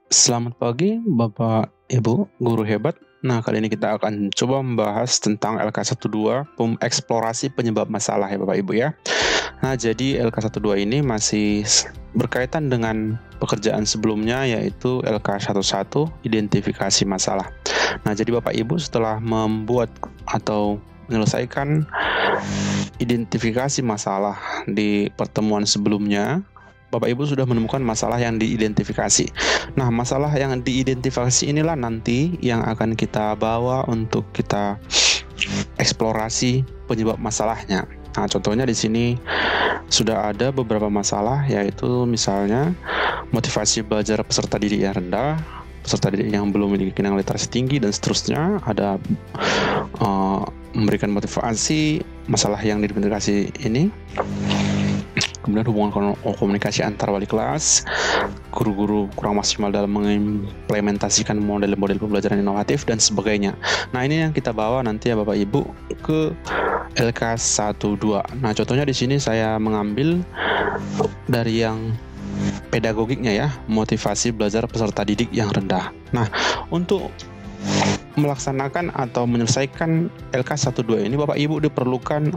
Selamat pagi Bapak Ibu guru hebat. Nah, kali ini kita akan coba membahas tentang LK12 eksplorasi penyebab masalah ya Bapak Ibu ya. Nah, jadi LK12 ini masih berkaitan dengan pekerjaan sebelumnya, yaitu LK11 identifikasi masalah. Nah, jadi Bapak Ibu setelah membuat atau menyelesaikan identifikasi masalah di pertemuan sebelumnya, Bapak Ibu sudah menemukan masalah yang diidentifikasi. Nah, masalah yang diidentifikasi inilah nanti yang akan kita bawa untuk kita eksplorasi penyebab masalahnya. Nah, contohnya di sini sudah ada beberapa masalah, yaitu misalnya motivasi belajar peserta didik yang rendah, peserta didik yang belum memiliki kenang literasi tinggi, dan seterusnya. Ada memberikan motivasi masalah yang diidentifikasi ini. Kemudian hubungan komunikasi antar wali kelas, guru-guru kurang maksimal dalam mengimplementasikan model-model pembelajaran inovatif, dan sebagainya. Nah, ini yang kita bawa nanti ya Bapak Ibu ke LK12. Nah, contohnya di sini saya mengambil dari yang pedagogiknya ya, motivasi belajar peserta didik yang rendah. Nah, untuk melaksanakan atau menyelesaikan LK12 ini Bapak Ibu diperlukan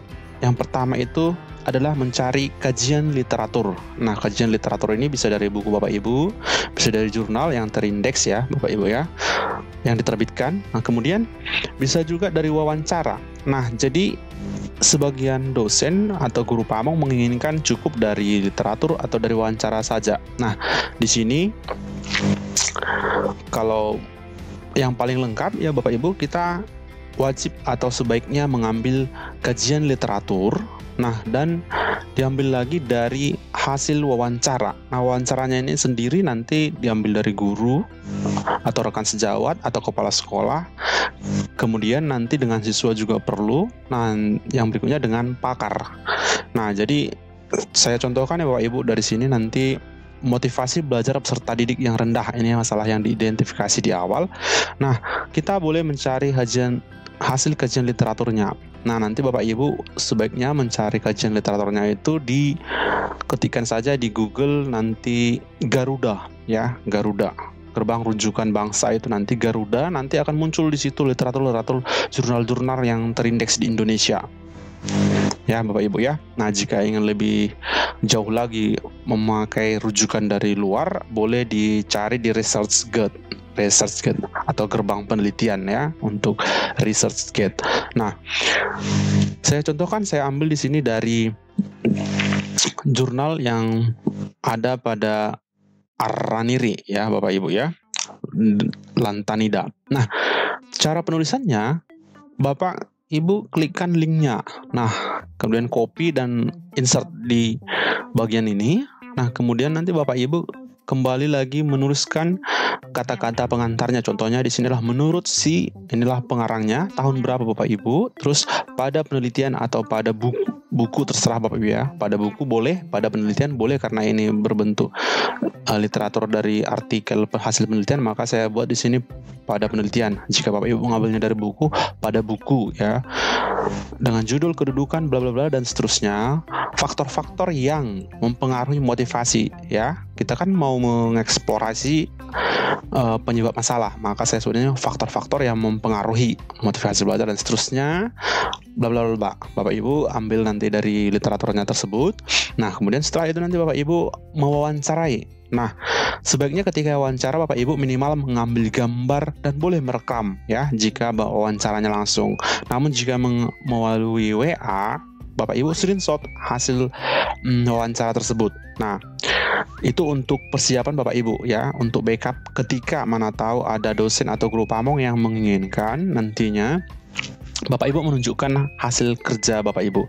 yang pertama itu adalah mencari kajian literatur. Nah, kajian literatur ini bisa dari buku Bapak Ibu, bisa dari jurnal yang terindeks ya Bapak Ibu ya, yang diterbitkan. Nah, kemudian bisa juga dari wawancara. Nah, jadi sebagian dosen atau guru pamong menginginkan cukup dari literatur atau dari wawancara saja. Nah, di sini kalau yang paling lengkap ya Bapak Ibu, kita wajib atau sebaiknya mengambil kajian literatur. Nah, dan diambil lagi dari hasil wawancara. Nah, wawancaranya ini sendiri nanti diambil dari guru atau rekan sejawat atau kepala sekolah. Kemudian nanti dengan siswa juga perlu. Nah, yang berikutnya dengan pakar. Nah, jadi saya contohkan ya Bapak Ibu dari sini nanti motivasi belajar peserta didik yang rendah. Ini masalah yang diidentifikasi di awal. Nah, kita boleh mencari hasil kajian literaturnya. Nah, nanti Bapak Ibu sebaiknya mencari kajian literaturnya itu ketikkan saja di Google nanti Garuda ya, Garuda. Gerbang rujukan bangsa itu nanti Garuda, nanti akan muncul di situ literatur-literatur jurnal-jurnal yang terindeks di Indonesia. Ya Bapak Ibu ya. Nah, jika ingin lebih jauh lagi memakai rujukan dari luar, boleh dicari di ResearchGate atau gerbang penelitian ya untuk ResearchGate. Nah, saya contohkan, saya ambil di sini dari jurnal yang ada pada Araniri ya Bapak Ibu ya, Lantanida. Nah, cara penulisannya Bapak Ibu klikkan linknya. Nah, kemudian copy dan insert di bagian ini. Nah, kemudian nanti Bapak Ibu kembali lagi menuliskan kata-kata pengantarnya. Contohnya di sinilah menurut si, inilah pengarangnya, tahun berapa Bapak Ibu, terus pada penelitian atau pada buku terserah Bapak Ibu ya. Pada buku boleh, pada penelitian boleh, karena ini berbentuk literatur dari artikel hasil penelitian, maka saya buat di sini pada penelitian. Jika Bapak Ibu mengambilnya dari buku, pada buku ya. Dengan judul, kedudukan, bla bla bla dan seterusnya. Faktor-faktor yang mempengaruhi motivasi ya. Kita kan mau mengeksplorasi penyebab masalah, maka saya sebutnya faktor-faktor yang mempengaruhi motivasi belajar dan seterusnya, bla bla bla. Bapak Ibu ambil nanti dari literaturnya tersebut. Nah, kemudian setelah itu nanti Bapak Ibu mewawancarai. Nah, sebaiknya ketika wawancara Bapak Ibu minimal mengambil gambar dan boleh merekam ya jika wawancaranya langsung. Namun jika melalui WA, Bapak Ibu screenshot hasil wawancara tersebut. Nah, itu untuk persiapan Bapak Ibu ya, untuk backup ketika mana tahu ada dosen atau guru pamong yang menginginkan nantinya Bapak Ibu menunjukkan hasil kerja Bapak Ibu.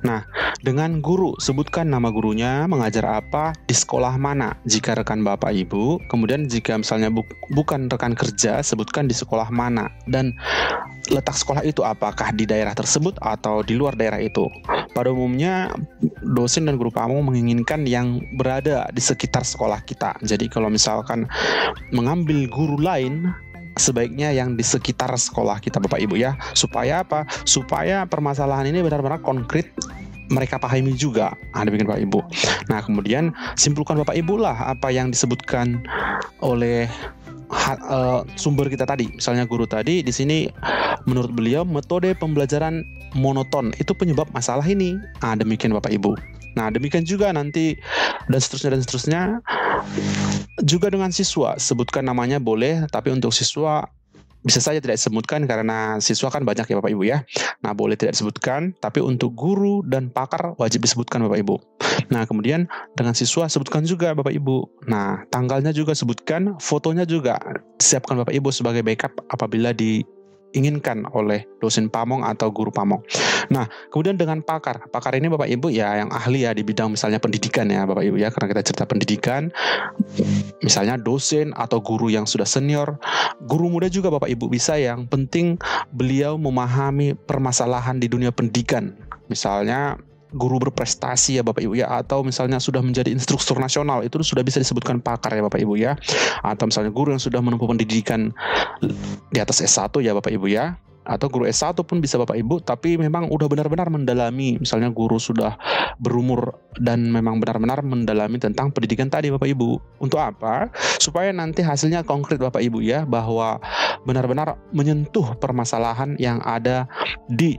Nah, dengan guru, sebutkan nama gurunya, mengajar apa, di sekolah mana jika rekan Bapak Ibu. Kemudian jika misalnya bukan rekan kerja, sebutkan di sekolah mana. Dan letak sekolah itu apakah di daerah tersebut atau di luar daerah itu. Pada umumnya dosen dan guru pamong menginginkan yang berada di sekitar sekolah kita. Jadi kalau misalkan mengambil guru lain, sebaiknya yang di sekitar sekolah kita Bapak Ibu ya. Supaya apa? Supaya permasalahan ini benar-benar konkret mereka pahami juga. Demikian Bapak Ibu. Nah, kemudian simpulkan Bapak Ibu lah apa yang disebutkan oleh sumber kita tadi. Misalnya guru tadi di sini menurut beliau metode pembelajaran monoton itu penyebab masalah ini. Demikian Bapak Ibu. Nah, demikian juga nanti dan seterusnya juga dengan siswa. Sebutkan namanya boleh, tapi untuk siswa bisa saja tidak disebutkan karena siswa kan banyak ya Bapak Ibu ya. Nah, boleh tidak disebutkan, tapi untuk guru dan pakar wajib disebutkan Bapak Ibu. Nah, kemudian dengan siswa sebutkan juga Bapak Ibu. Nah, tanggalnya juga sebutkan, fotonya juga siapkan Bapak Ibu sebagai backup apabila diinginkan oleh dosen pamong atau guru pamong. Nah, kemudian dengan pakar ini Bapak Ibu ya yang ahli ya di bidang misalnya pendidikan ya Bapak Ibu ya, karena kita cerita pendidikan, misalnya dosen atau guru yang sudah senior, guru muda juga Bapak Ibu bisa, yang penting beliau memahami permasalahan di dunia pendidikan. Misalnya guru berprestasi ya Bapak Ibu ya, atau misalnya sudah menjadi instruktur nasional, itu sudah bisa disebutkan pakar ya Bapak Ibu ya. Atau misalnya guru yang sudah menempuh pendidikan di atas S1 ya Bapak Ibu ya, atau guru S1 pun bisa Bapak Ibu, tapi memang udah benar-benar mendalami, misalnya guru sudah berumur dan memang benar-benar mendalami tentang pendidikan tadi Bapak Ibu. Untuk apa? Supaya nanti hasilnya konkret Bapak Ibu ya, bahwa benar-benar menyentuh permasalahan yang ada di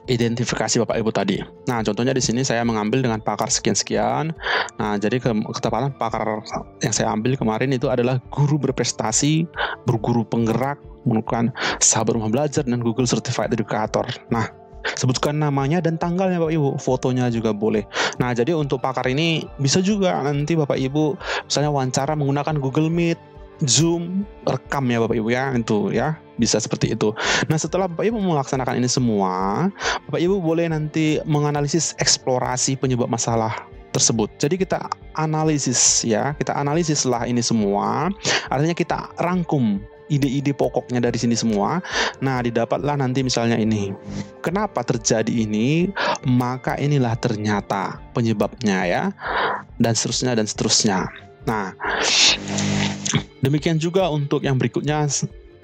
identifikasi Bapak Ibu tadi. Nah, contohnya di sini saya mengambil dengan pakar sekian-sekian. Nah, jadi ketepatan pakar yang saya ambil kemarin itu adalah guru berprestasi, berguru penggerak, menggunakan sahabat rumah belajar dan Google Certified Educator. Nah, sebutkan namanya dan tanggalnya Bapak Ibu, fotonya juga boleh. Nah, jadi untuk pakar ini bisa juga nanti Bapak Ibu misalnya wawancara menggunakan Google Meet, Zoom, rekam ya Bapak Ibu ya, itu ya bisa seperti itu. Nah, setelah Bapak Ibu melaksanakan ini semua, Bapak Ibu boleh nanti menganalisis eksplorasi penyebab masalah tersebut. Jadi kita analisis lah ini semua, artinya kita rangkum ide-ide pokoknya dari sini semua. Nah, didapatlah nanti misalnya ini, kenapa terjadi ini, maka inilah ternyata penyebabnya ya, dan seterusnya. Nah, demikian juga untuk yang berikutnya,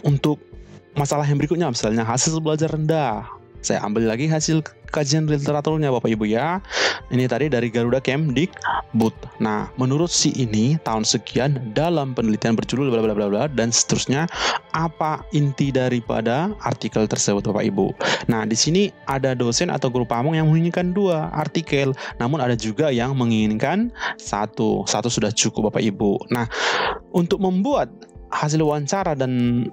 untuk masalah yang berikutnya, misalnya hasil belajar rendah. Saya ambil lagi hasil kajian literaturnya Bapak Ibu ya. Ini tadi dari Garuda Kemdikbud. Nah, menurut si ini tahun sekian dalam penelitian berjudul bla bla bla bla dan seterusnya, apa inti daripada artikel tersebut Bapak Ibu. Nah, di sini ada dosen atau guru pamong yang menginginkan 2 artikel, namun ada juga yang menginginkan 1 sudah cukup Bapak Ibu. Nah, untuk membuat hasil wawancara dan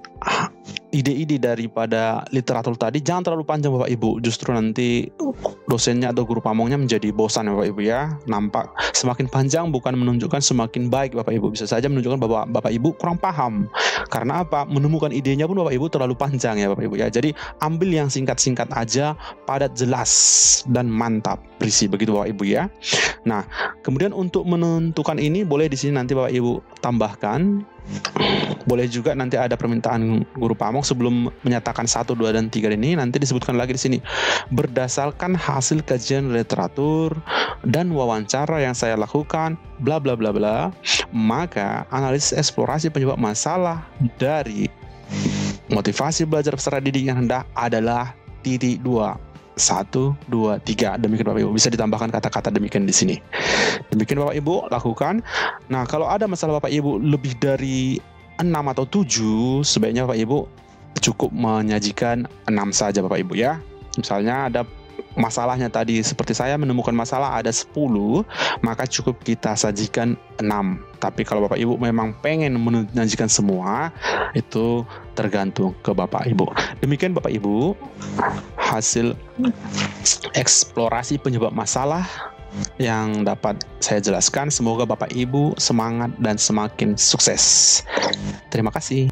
ide-ide daripada literatur tadi jangan terlalu panjang Bapak Ibu, justru nanti dosennya atau guru pamongnya menjadi bosan Bapak Ibu ya. Nampak semakin panjang bukan menunjukkan semakin baik Bapak Ibu, bisa saja menunjukkan bahwa Bapak Ibu kurang paham. Karena apa? Menemukan idenya pun Bapak Ibu terlalu panjang ya Bapak Ibu ya. Jadi ambil yang singkat-singkat aja, padat, jelas dan mantap berisi, begitu Bapak Ibu ya. Nah, kemudian untuk menentukan ini boleh di sini nanti Bapak Ibu tambahkan. Boleh juga nanti ada permintaan guru pamong sebelum menyatakan 1, 2, dan 3 ini nanti disebutkan lagi di sini. Berdasarkan hasil kajian literatur dan wawancara yang saya lakukan, bla bla bla bla, maka analisis eksplorasi penyebab masalah dari motivasi belajar peserta didik yang rendah adalah titik 2. 1, 2, 3. Demikian Bapak Ibu. Bisa ditambahkan kata-kata demikian di sini. Demikian Bapak Ibu lakukan. Nah, kalau ada masalah Bapak Ibu lebih dari 6 atau 7, sebaiknya Bapak Ibu cukup menyajikan 6 saja Bapak Ibu ya. Misalnya ada masalahnya tadi seperti saya menemukan masalah ada 10, maka cukup kita sajikan 6. Tapi kalau Bapak Ibu memang pengen menyajikan semua, itu tergantung ke Bapak Ibu. Demikian Bapak Ibu hasil eksplorasi penyebab masalah yang dapat saya jelaskan. Semoga Bapak Ibu semangat dan semakin sukses. Terima kasih.